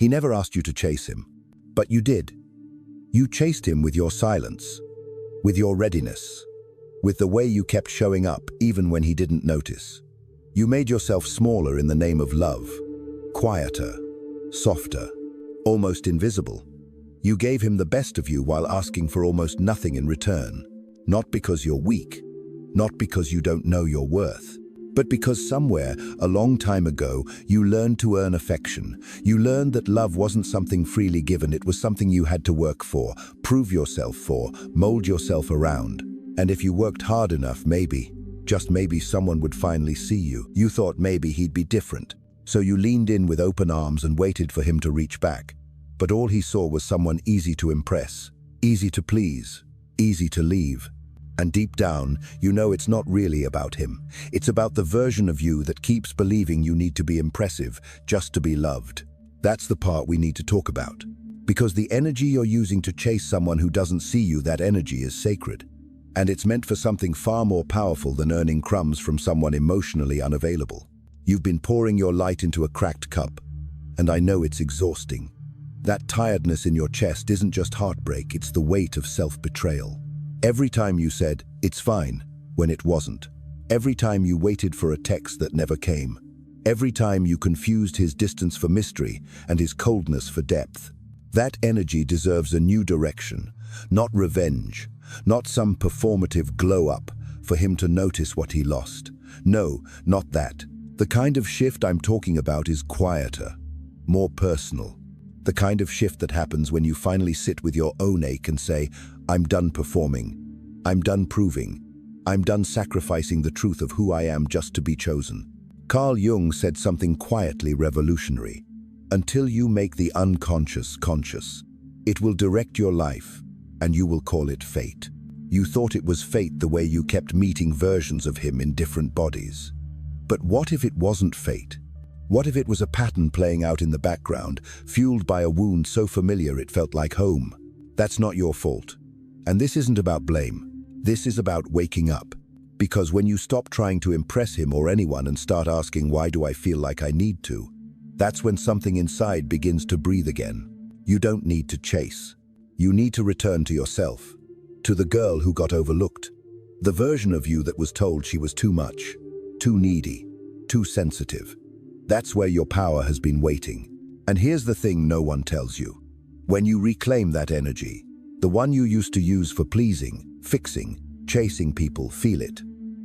He never asked you to chase him, but you did. You chased him with your silence, with your readiness, with the way you kept showing up even when he didn't notice. You made yourself smaller in the name of love, quieter, softer, almost invisible. You gave him the best of you while asking for almost nothing in return, not because you're weak, not because you don't know your worth, but because somewhere, a long time ago, you learned to earn affection. You learned that love wasn't something freely given, it was something you had to work for, prove yourself for, mold yourself around. And if you worked hard enough, maybe, just maybe, someone would finally see you. You thought maybe he'd be different. So you leaned in with open arms and waited for him to reach back. But all he saw was someone easy to impress, easy to please, easy to leave. And deep down, you know it's not really about him. It's about the version of you that keeps believing you need to be impressive just to be loved. That's the part we need to talk about. Because the energy you're using to chase someone who doesn't see you, that energy is sacred. And it's meant for something far more powerful than earning crumbs from someone emotionally unavailable. You've been pouring your light into a cracked cup, and I know it's exhausting. That tiredness in your chest isn't just heartbreak, it's the weight of self-betrayal. Every time you said, "It's fine," when it wasn't. Every time you waited for a text that never came. Every time you confused his distance for mystery and his coldness for depth. That energy deserves a new direction, not revenge, not some performative glow-up for him to notice what he lost. No, not that. The kind of shift I'm talking about is quieter, more personal. The kind of shift that happens when you finally sit with your own ache and say, "I'm done performing. I'm done proving. I'm done sacrificing the truth of who I am just to be chosen." Carl Jung said something quietly revolutionary. Until you make the unconscious conscious, it will direct your life, and you will call it fate. You thought it was fate the way you kept meeting versions of him in different bodies. But what if it wasn't fate? What if it was a pattern playing out in the background, fueled by a wound so familiar it felt like home? That's not your fault. And this isn't about blame. This is about waking up. Because when you stop trying to impress him or anyone and start asking, "Why do I feel like I need to?" that's when something inside begins to breathe again. You don't need to chase. You need to return to yourself, to the girl who got overlooked, the version of you that was told she was too much, too needy, too sensitive. That's where your power has been waiting. And here's the thing no one tells you. When you reclaim that energy, the one you used to use for pleasing, fixing, chasing people, feel it.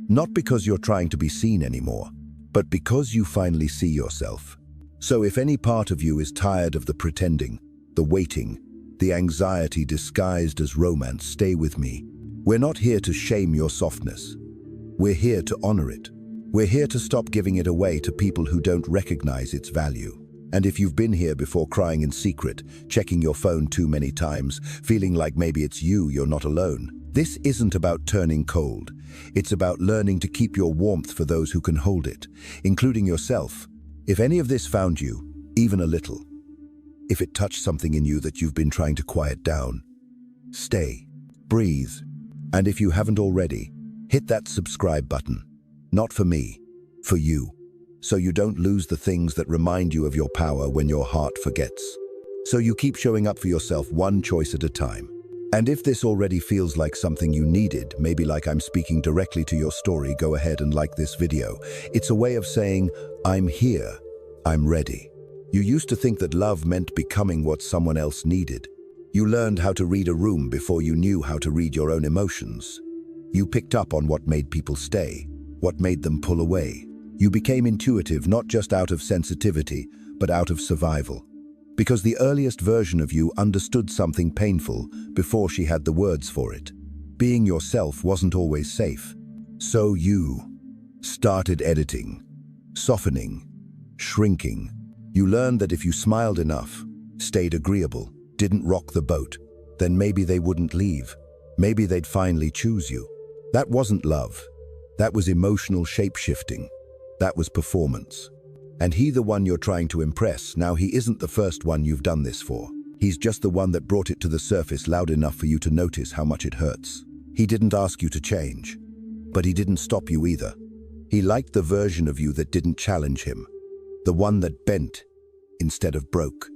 Not because you're trying to be seen anymore, but because you finally see yourself. So if any part of you is tired of the pretending, the waiting, the anxiety disguised as romance, stay with me. We're not here to shame your softness. We're here to honor it. We're here to stop giving it away to people who don't recognize its value. And if you've been here before crying in secret, checking your phone too many times, feeling like maybe it's you're not alone. This isn't about turning cold. It's about learning to keep your warmth for those who can hold it, including yourself. If any of this found you, even a little, if it touched something in you that you've been trying to quiet down, stay, breathe. And if you haven't already, hit that subscribe button. Not for me, for you. So you don't lose the things that remind you of your power when your heart forgets. So you keep showing up for yourself one choice at a time. And if this already feels like something you needed, maybe like I'm speaking directly to your story, go ahead and like this video. It's a way of saying, I'm here, I'm ready. You used to think that love meant becoming what someone else needed. You learned how to read a room before you knew how to read your own emotions. You picked up on what made people stay, what made them pull away. You became intuitive not just out of sensitivity, but out of survival. Because the earliest version of you understood something painful before she had the words for it. Being yourself wasn't always safe. So you started editing, softening, shrinking. You learned that if you smiled enough, stayed agreeable, didn't rock the boat, then maybe they wouldn't leave. Maybe they'd finally choose you. That wasn't love. That was emotional shape-shifting. That was performance. And he, the one you're trying to impress, now he isn't the first one you've done this for. He's just the one that brought it to the surface loud enough for you to notice how much it hurts. He didn't ask you to change, but he didn't stop you either. He liked the version of you that didn't challenge him, the one that bent instead of broke,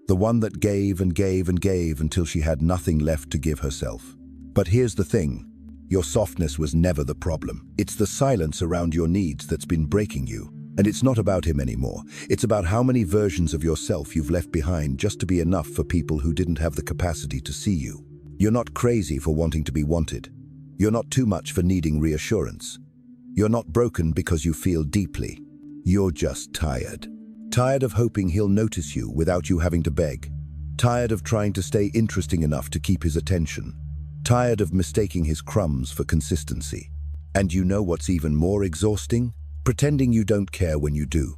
The one that gave and gave and gave until she had nothing left to give herself. But here's the thing. Your softness was never the problem. It's the silence around your needs that's been breaking you. And it's not about him anymore. It's about how many versions of yourself you've left behind just to be enough for people who didn't have the capacity to see you. You're not crazy for wanting to be wanted. You're not too much for needing reassurance. You're not broken because you feel deeply. You're just tired. Tired of hoping he'll notice you without you having to beg. Tired of trying to stay interesting enough to keep his attention. Tired of mistaking his crumbs for consistency. And you know what's even more exhausting? Pretending you don't care when you do.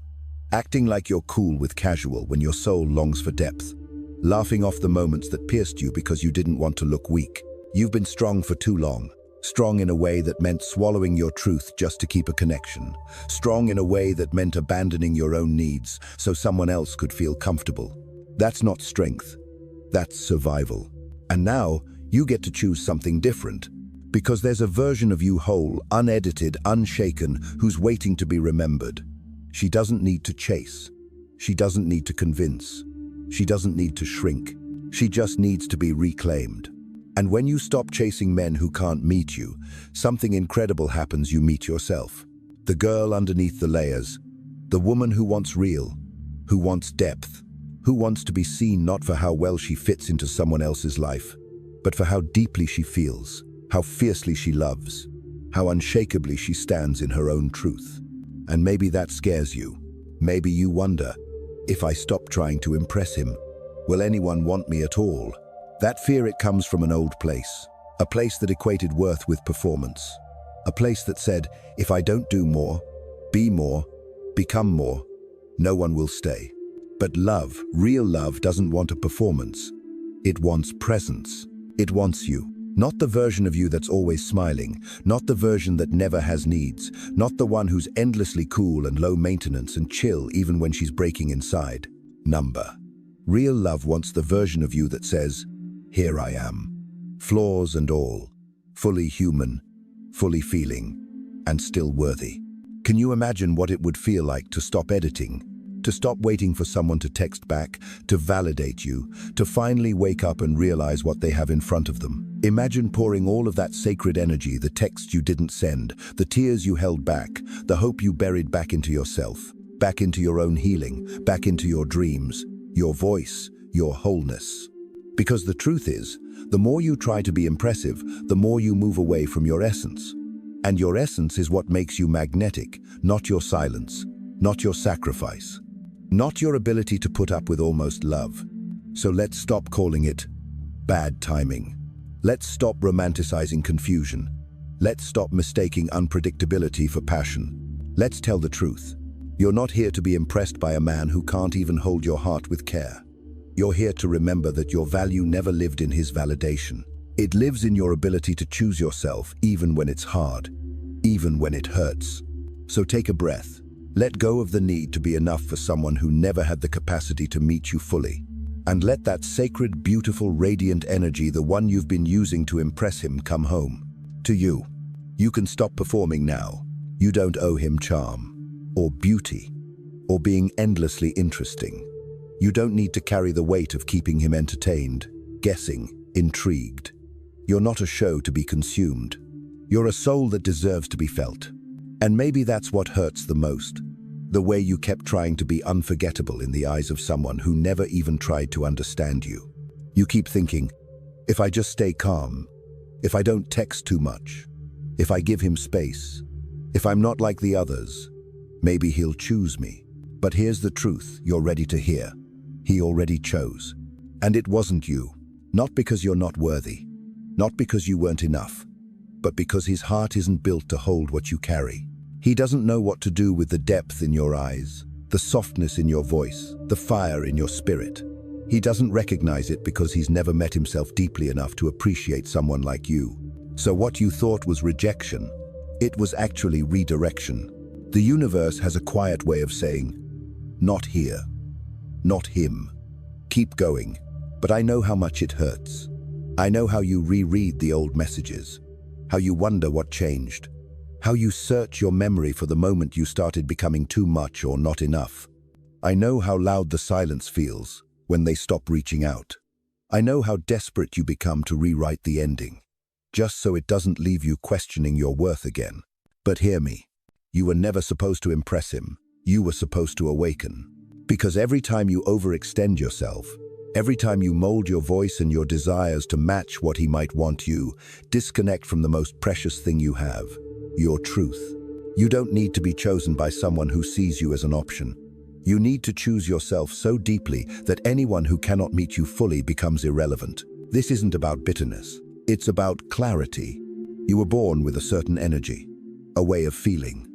Acting like you're cool with casual when your soul longs for depth. Laughing off the moments that pierced you because you didn't want to look weak. You've been strong for too long. Strong in a way that meant swallowing your truth just to keep a connection. Strong in a way that meant abandoning your own needs so someone else could feel comfortable. That's not strength. That's survival. And now, you get to choose something different. Because there's a version of you whole, unedited, unshaken, who's waiting to be remembered. She doesn't need to chase. She doesn't need to convince. She doesn't need to shrink. She just needs to be reclaimed. And when you stop chasing men who can't meet you, something incredible happens. You meet yourself. The girl underneath the layers. The woman who wants real, who wants depth, who wants to be seen not for how well she fits into someone else's life, but for how deeply she feels, how fiercely she loves, how unshakably she stands in her own truth. And maybe that scares you. Maybe you wonder, if I stop trying to impress him, will anyone want me at all? That fear, it comes from an old place, a place that equated worth with performance, a place that said, if I don't do more, be more, become more, no one will stay. But love, real love, doesn't want a performance. It wants presence. It wants you. Not the version of you that's always smiling, not the version that never has needs, not the one who's endlessly cool and low maintenance and chill even when she's breaking inside. Number. Real love wants the version of you that says, here I am, flaws and all, fully human, fully feeling, and still worthy. Can you imagine what it would feel like to stop editing, to stop waiting for someone to text back, to validate you, to finally wake up and realize what they have in front of them? Imagine pouring all of that sacred energy, the texts you didn't send, the tears you held back, the hope you buried back into yourself, back into your own healing, back into your dreams, your voice, your wholeness. Because the truth is, the more you try to be impressive, the more you move away from your essence. And your essence is what makes you magnetic, not your silence, not your sacrifice, not your ability to put up with almost love. So let's stop calling it bad timing. Let's stop romanticizing confusion. Let's stop mistaking unpredictability for passion. Let's tell the truth. You're not here to be impressed by a man who can't even hold your heart with care. You're here to remember that your value never lived in his validation. It lives in your ability to choose yourself even when it's hard, even when it hurts. So take a breath. Let go of the need to be enough for someone who never had the capacity to meet you fully. And let that sacred, beautiful, radiant energy, the one you've been using to impress him, come home to you. You can stop performing now. You don't owe him charm, or beauty, or being endlessly interesting. You don't need to carry the weight of keeping him entertained, guessing, intrigued. You're not a show to be consumed. You're a soul that deserves to be felt. And maybe that's what hurts the most. The way you kept trying to be unforgettable in the eyes of someone who never even tried to understand you. You keep thinking, if I just stay calm, if I don't text too much, if I give him space, if I'm not like the others, maybe he'll choose me. But here's the truth you're ready to hear. He already chose. And it wasn't you. Not because you're not worthy. Not because you weren't enough. But because his heart isn't built to hold what you carry. He doesn't know what to do with the depth in your eyes, the softness in your voice, the fire in your spirit. He doesn't recognize it because he's never met himself deeply enough to appreciate someone like you. So what you thought was rejection, it was actually redirection. The universe has a quiet way of saying, not here, not him. Keep going, but I know how much it hurts. I know how you reread the old messages, how you wonder what changed, how you search your memory for the moment you started becoming too much or not enough. I know how loud the silence feels, when they stop reaching out. I know how desperate you become to rewrite the ending, just so it doesn't leave you questioning your worth again. But hear me, you were never supposed to impress him. You were supposed to awaken. Because every time you overextend yourself, every time you mold your voice and your desires to match what he might want, you disconnect from the most precious thing you have, your truth. You don't need to be chosen by someone who sees you as an option. You need to choose yourself so deeply that anyone who cannot meet you fully becomes irrelevant. This isn't about bitterness. It's about clarity. You were born with a certain energy, a way of feeling,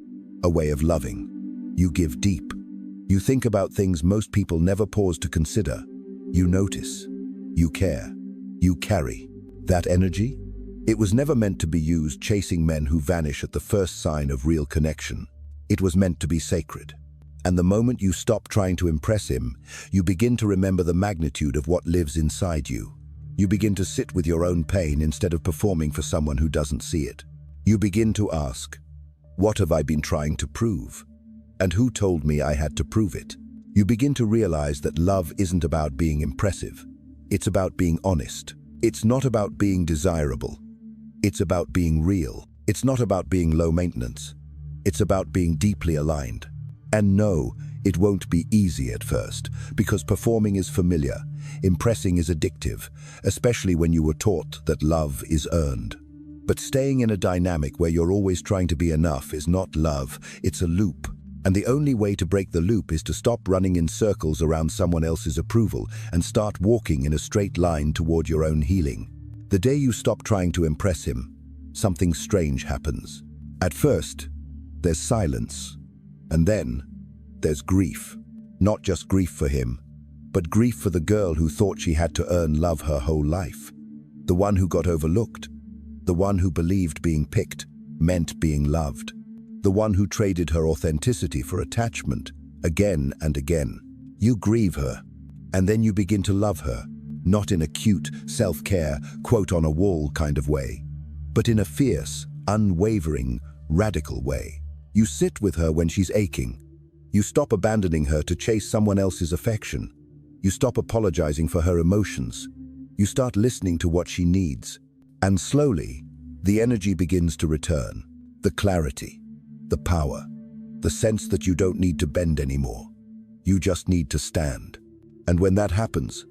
a way of loving. You give deep. You think about things most people never pause to consider. You notice. You care. You carry. That energy? It was never meant to be used chasing men who vanish at the first sign of real connection. It was meant to be sacred. And the moment you stop trying to impress him, you begin to remember the magnitude of what lives inside you. You begin to sit with your own pain instead of performing for someone who doesn't see it. You begin to ask, what have I been trying to prove? And who told me I had to prove it? You begin to realize that love isn't about being impressive. It's about being honest. It's not about being desirable. It's about being real. It's not about being low maintenance. It's about being deeply aligned. And no, it won't be easy at first, because performing is familiar, impressing is addictive, especially when you were taught that love is earned. But staying in a dynamic where you're always trying to be enough is not love, it's a loop. And the only way to break the loop is to stop running in circles around someone else's approval and start walking in a straight line toward your own healing. The day you stop trying to impress him, something strange happens. At first, there's silence. And then, there's grief. Not just grief for him, but grief for the girl who thought she had to earn love her whole life. The one who got overlooked. The one who believed being picked meant being loved. The one who traded her authenticity for attachment, again and again. You grieve her, and then you begin to love her, not in a cute, self-care, quote-on-a-wall kind of way, but in a fierce, unwavering, radical way. You sit with her when she's aching. You stop abandoning her to chase someone else's affection. You stop apologizing for her emotions. You start listening to what she needs. And slowly, the energy begins to return. The clarity, the power, the sense that you don't need to bend anymore. You just need to stand. And when that happens,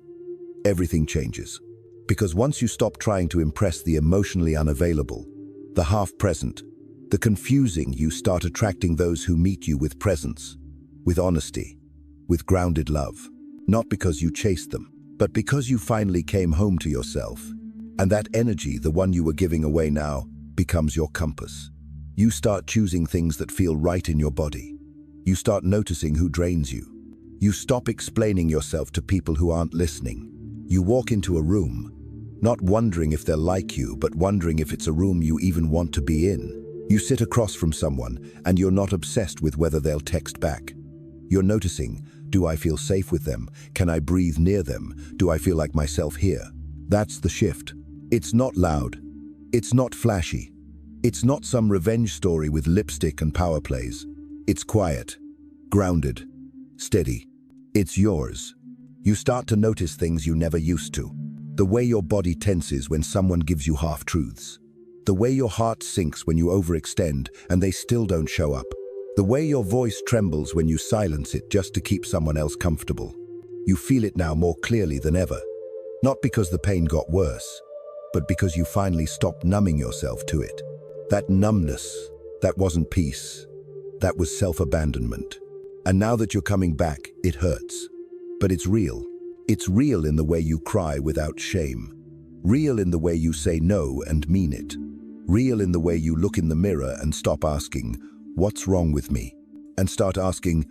everything changes. Because once you stop trying to impress the emotionally unavailable, the half-present, the confusing, you start attracting those who meet you with presence, with honesty, with grounded love. Not because you chased them, but because you finally came home to yourself. And that energy, the one you were giving away now, becomes your compass. You start choosing things that feel right in your body. You start noticing who drains you. You stop explaining yourself to people who aren't listening. You walk into a room, not wondering if they're like you, but wondering if it's a room you even want to be in. You sit across from someone, and you're not obsessed with whether they'll text back. You're noticing, do I feel safe with them? Can I breathe near them? Do I feel like myself here? That's the shift. It's not loud. It's not flashy. It's not some revenge story with lipstick and power plays. It's quiet, grounded, steady. It's yours. You start to notice things you never used to. The way your body tenses when someone gives you half-truths. The way your heart sinks when you overextend and they still don't show up. The way your voice trembles when you silence it just to keep someone else comfortable. You feel it now more clearly than ever. Not because the pain got worse, but because you finally stopped numbing yourself to it. That numbness, that wasn't peace. That was self-abandonment. And now that you're coming back, it hurts. But it's real. It's real in the way you cry without shame. Real in the way you say no and mean it. Real in the way you look in the mirror and stop asking, what's wrong with me? And start asking,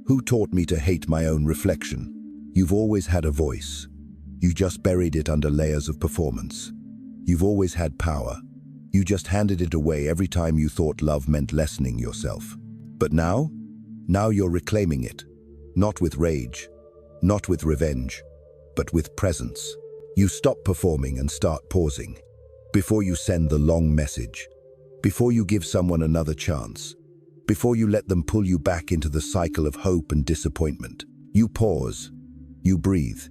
who taught me to hate my own reflection? You've always had a voice. You just buried it under layers of performance. You've always had power. You just handed it away every time you thought love meant lessening yourself. But now you're reclaiming it. Not with rage, not with revenge, but with presence. You stop performing and start pausing. Before you send the long message, before you give someone another chance, before you let them pull you back into the cycle of hope and disappointment, you pause. You breathe.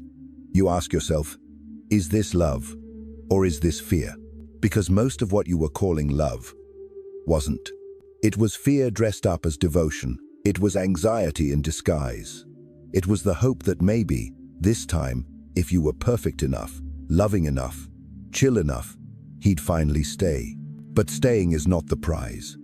You ask yourself, is this love or is this fear? Because most of what you were calling love wasn't. It was fear dressed up as devotion. It was anxiety in disguise. It was the hope that maybe, this time, if you were perfect enough, loving enough, chill enough, he'd finally stay. But staying is not the prize.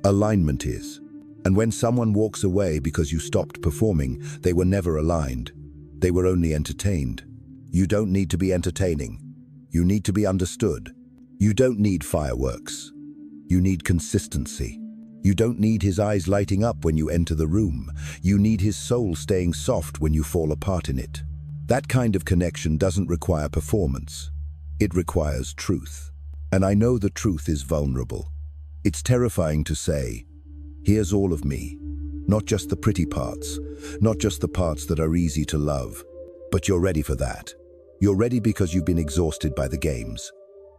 Alignment is. And when someone walks away because you stopped performing, they were never aligned. They were only entertained. You don't need to be entertaining. You need to be understood. You don't need fireworks. You need consistency. You don't need his eyes lighting up when you enter the room. You need his soul staying soft when you fall apart in it. That kind of connection doesn't require performance. It requires truth. And I know the truth is vulnerable. It's terrifying to say, here's all of me. Not just the pretty parts, not just the parts that are easy to love. But you're ready for that. You're ready because you've been exhausted by the games.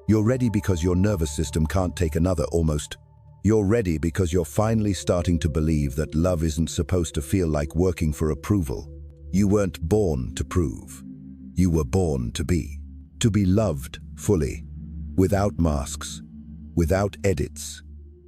You're ready because your nervous system can't take another almost. You're ready because you're finally starting to believe that love isn't supposed to feel like working for approval. You weren't born to prove. You were born to be loved fully, without masks, without edits,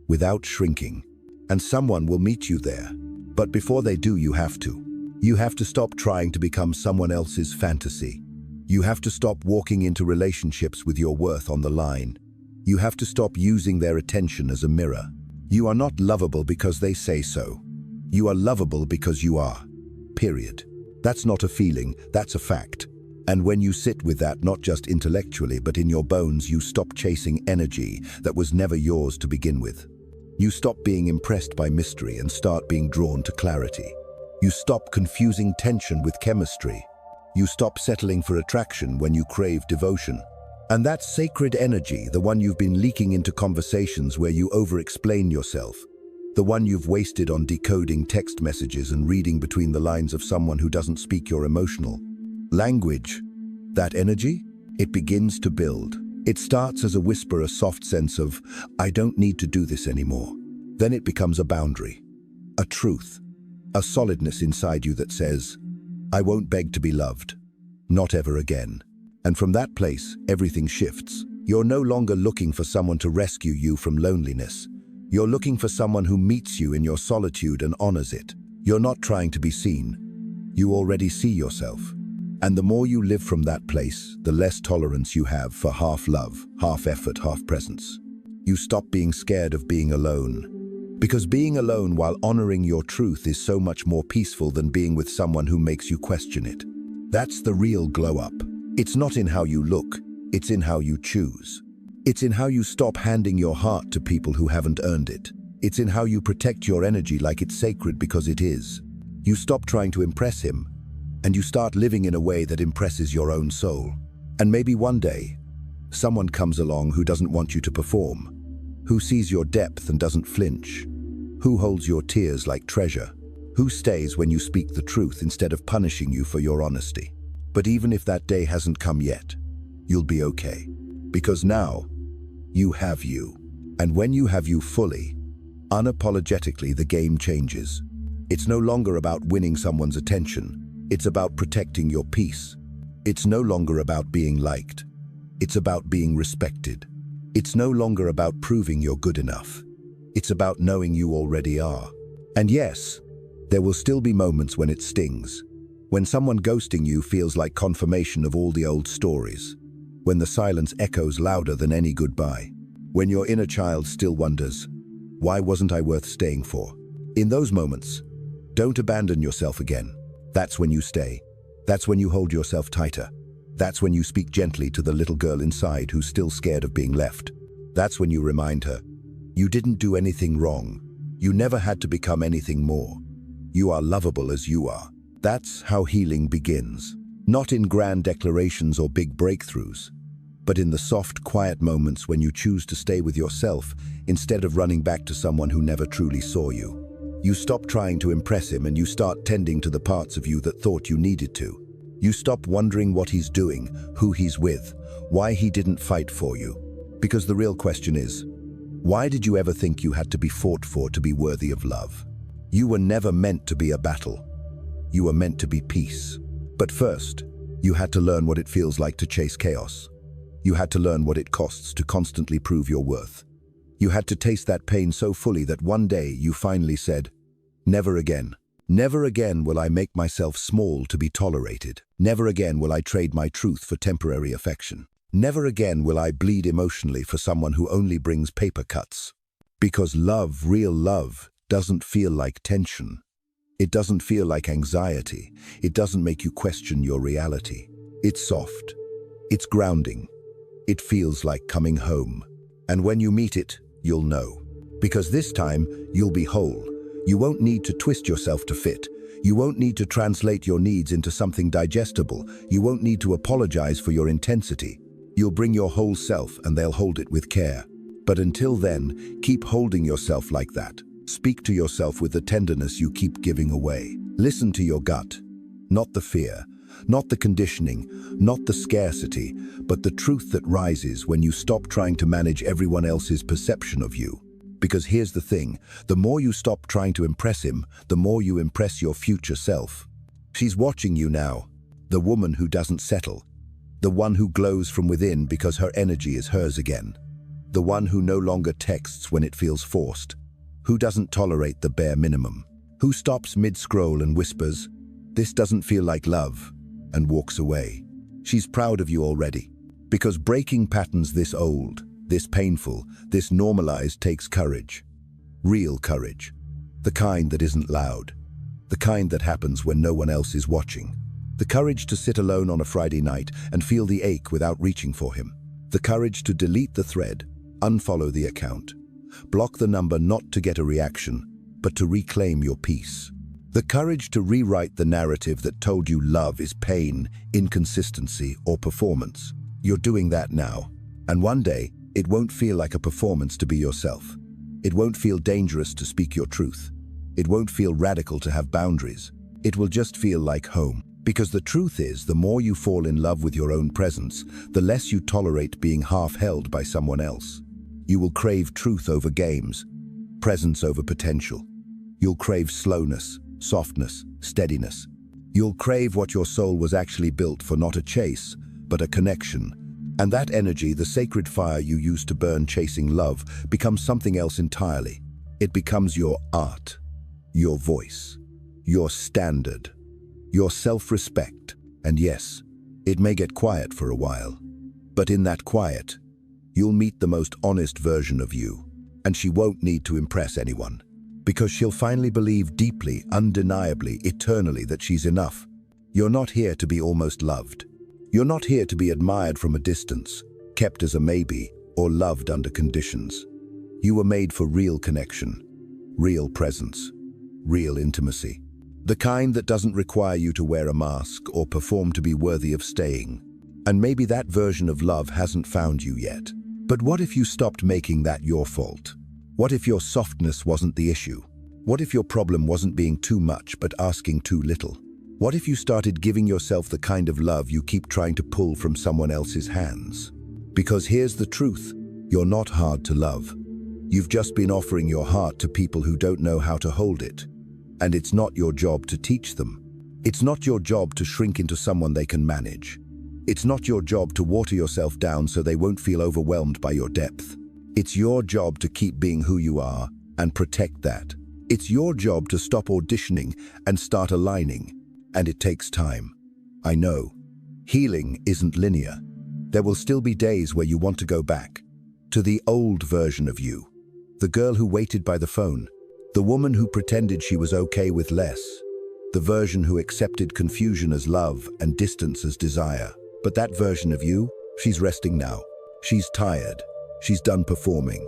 without shrinking. And someone will meet you there. But before they do, you have to stop trying to become someone else's fantasy. You have to stop walking into relationships with your worth on the line. You have to stop using their attention as a mirror. You are not lovable because they say so. You are lovable because you are. Period. That's not a feeling, that's a fact. And when you sit with that, not just intellectually, but in your bones, you stop chasing energy that was never yours to begin with. You stop being impressed by mystery and start being drawn to clarity. You stop confusing tension with chemistry. You stop settling for attraction when you crave devotion. And that sacred energy, the one you've been leaking into conversations where you over-explain yourself, the one you've wasted on decoding text messages and reading between the lines of someone who doesn't speak your emotional language, that energy, it begins to build. It starts as a whisper, a soft sense of, I don't need to do this anymore. Then it becomes a boundary, a truth, a solidness inside you that says, I won't beg to be loved, not ever again. And from that place, everything shifts. You're no longer looking for someone to rescue you from loneliness. You're looking for someone who meets you in your solitude and honors it. You're not trying to be seen. You already see yourself. And the more you live from that place, the less tolerance you have for half love, half effort, half presence. You stop being scared of being alone. Because being alone while honoring your truth is so much more peaceful than being with someone who makes you question it. That's the real glow up. It's not in how you look, it's in how you choose. It's in how you stop handing your heart to people who haven't earned it. It's in how you protect your energy like it's sacred because it is. You stop trying to impress him, and you start living in a way that impresses your own soul. And maybe one day, someone comes along who doesn't want you to perform, who sees your depth and doesn't flinch, who holds your tears like treasure, who stays when you speak the truth instead of punishing you for your honesty. But even if that day hasn't come yet, you'll be okay. Because now, you have you. And when you have you fully, unapologetically, the game changes. It's no longer about winning someone's attention. It's about protecting your peace. It's no longer about being liked. It's about being respected. It's no longer about proving you're good enough. It's about knowing you already are. And yes, there will still be moments when it stings. When someone ghosting you feels like confirmation of all the old stories. When the silence echoes louder than any goodbye. When your inner child still wonders, why wasn't I worth staying for? In those moments, don't abandon yourself again. That's when you stay. That's when you hold yourself tighter. That's when you speak gently to the little girl inside who's still scared of being left. That's when you remind her, you didn't do anything wrong. You never had to become anything more. You are lovable as you are. That's how healing begins. Not in grand declarations or big breakthroughs, but in the soft, quiet moments when you choose to stay with yourself instead of running back to someone who never truly saw you. You stop trying to impress him and you start tending to the parts of you that thought you needed to. You stop wondering what he's doing, who he's with, why he didn't fight for you. Because the real question is, why did you ever think you had to be fought for to be worthy of love? You were never meant to be a battle. You were meant to be peace. But first, you had to learn what it feels like to chase chaos. You had to learn what it costs to constantly prove your worth. You had to taste that pain so fully that one day you finally said, "Never again. Never again will I make myself small to be tolerated. Never again will I trade my truth for temporary affection. Never again will I bleed emotionally for someone who only brings paper cuts." Because love, real love, doesn't feel like tension. It doesn't feel like anxiety. It doesn't make you question your reality. It's soft. It's grounding. It feels like coming home. And when you meet it, you'll know. Because this time, you'll be whole. You won't need to twist yourself to fit. You won't need to translate your needs into something digestible. You won't need to apologize for your intensity. You'll bring your whole self and they'll hold it with care. But until then, keep holding yourself like that. Speak to yourself with the tenderness you keep giving away. Listen to your gut. Not the fear, not the conditioning, not the scarcity, but the truth that rises when you stop trying to manage everyone else's perception of you. Because here's the thing, the more you stop trying to impress him, the more you impress your future self. She's watching you now, the woman who doesn't settle, the one who glows from within because her energy is hers again, the one who no longer texts when it feels forced, who doesn't tolerate the bare minimum, who stops mid-scroll and whispers, "This doesn't feel like love," and walks away. She's proud of you already, because breaking patterns this old, this painful, this normalized takes courage. Real courage. The kind that isn't loud. The kind that happens when no one else is watching. The courage to sit alone on a Friday night and feel the ache without reaching for him. The courage to delete the thread, unfollow the account, block the number not to get a reaction, but to reclaim your peace. The courage to rewrite the narrative that told you love is pain, inconsistency, or performance. You're doing that now. And one day, it won't feel like a performance to be yourself. It won't feel dangerous to speak your truth. It won't feel radical to have boundaries. It will just feel like home. Because the truth is, the more you fall in love with your own presence, the less you tolerate being half-held by someone else. You will crave truth over games, presence over potential. You'll crave slowness, softness, steadiness. You'll crave what your soul was actually built for, not a chase, but a connection. And that energy, the sacred fire you used to burn chasing love, becomes something else entirely. It becomes your art, your voice, your standard, your self-respect. And yes, it may get quiet for a while. But in that quiet, you'll meet the most honest version of you. And she won't need to impress anyone. Because she'll finally believe deeply, undeniably, eternally that she's enough. You're not here to be almost loved. You're not here to be admired from a distance, kept as a maybe, or loved under conditions. You were made for real connection, real presence, real intimacy. The kind that doesn't require you to wear a mask or perform to be worthy of staying. And maybe that version of love hasn't found you yet. But what if you stopped making that your fault? What if your softness wasn't the issue? What if your problem wasn't being too much but asking too little? What if you started giving yourself the kind of love you keep trying to pull from someone else's hands? Because here's the truth, you're not hard to love. You've just been offering your heart to people who don't know how to hold it. And it's not your job to teach them. It's not your job to shrink into someone they can manage. It's not your job to water yourself down so they won't feel overwhelmed by your depth. It's your job to keep being who you are and protect that. It's your job to stop auditioning and start aligning. And it takes time. I know. Healing isn't linear. There will still be days where you want to go back to the old version of you. The girl who waited by the phone. The woman who pretended she was okay with less. The version who accepted confusion as love and distance as desire. But that version of you, she's resting now. She's tired. She's done performing.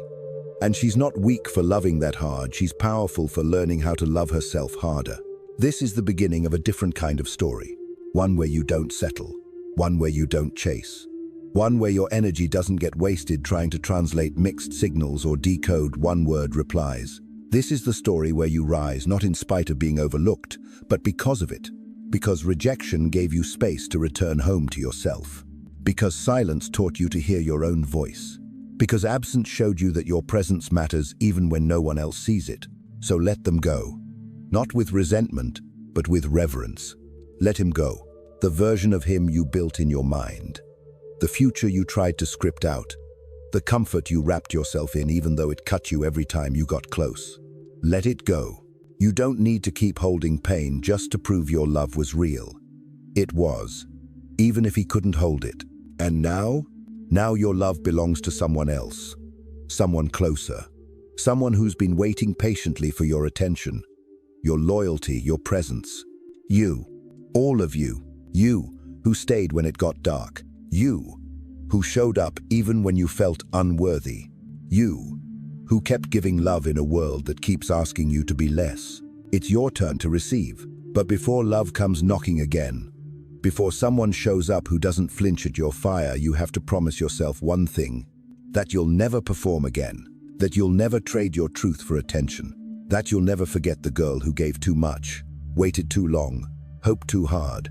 And she's not weak for loving that hard. She's powerful for learning how to love herself harder. This is the beginning of a different kind of story. One where you don't settle. One where you don't chase. One where your energy doesn't get wasted trying to translate mixed signals or decode one-word replies. This is the story where you rise not in spite of being overlooked, but because of it. Because rejection gave you space to return home to yourself. Because silence taught you to hear your own voice. Because absence showed you that your presence matters even when no one else sees it. So let them go. Not with resentment, but with reverence. Let him go. The version of him you built in your mind. The future you tried to script out. The comfort you wrapped yourself in even though it cut you every time you got close. Let it go. You don't need to keep holding pain just to prove your love was real. It was, even if he couldn't hold it. And now your love belongs to someone else. Someone closer. Someone who's been waiting patiently for your attention, your loyalty, your presence. You, all of you. You who stayed when it got dark. You who showed up even when you felt unworthy. You who kept giving love in a world that keeps asking you to be less. It's your turn to receive. But before love comes knocking again, before someone shows up who doesn't flinch at your fire, you have to promise yourself one thing: that you'll never perform again, that you'll never trade your truth for attention, that you'll never forget the girl who gave too much, waited too long, hoped too hard,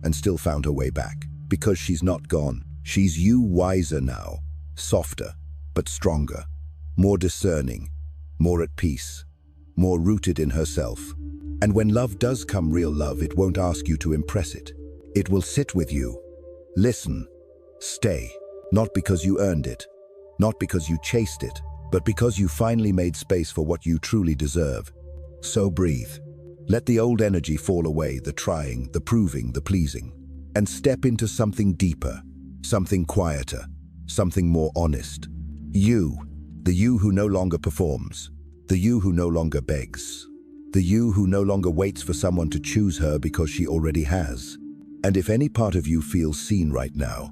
and still found her way back. Because she's not gone. She's you, wiser now, softer, but stronger, more discerning, more at peace, more rooted in herself. And when love does come, real love, it won't ask you to impress it. It will sit with you, listen, stay, not because you earned it, not because you chased it, but because you finally made space for what you truly deserve. So breathe. Let the old energy fall away, the trying, the proving, the pleasing, and step into something deeper, something quieter, something more honest. You, the you who no longer performs, the you who no longer begs, the you who no longer waits for someone to choose her because she already has. And if any part of you feels seen right now,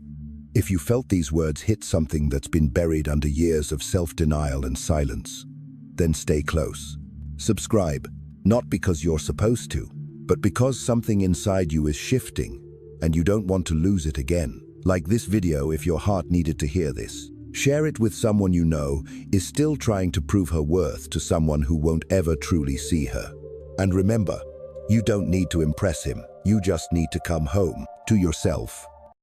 if you felt these words hit something that's been buried under years of self-denial and silence, then stay close. Subscribe, not because you're supposed to, but because something inside you is shifting and you don't want to lose it again. Like this video if your heart needed to hear this. Share it with someone you know is still trying to prove her worth to someone who won't ever truly see her. And remember, you don't need to impress him. You just need to come home to yourself.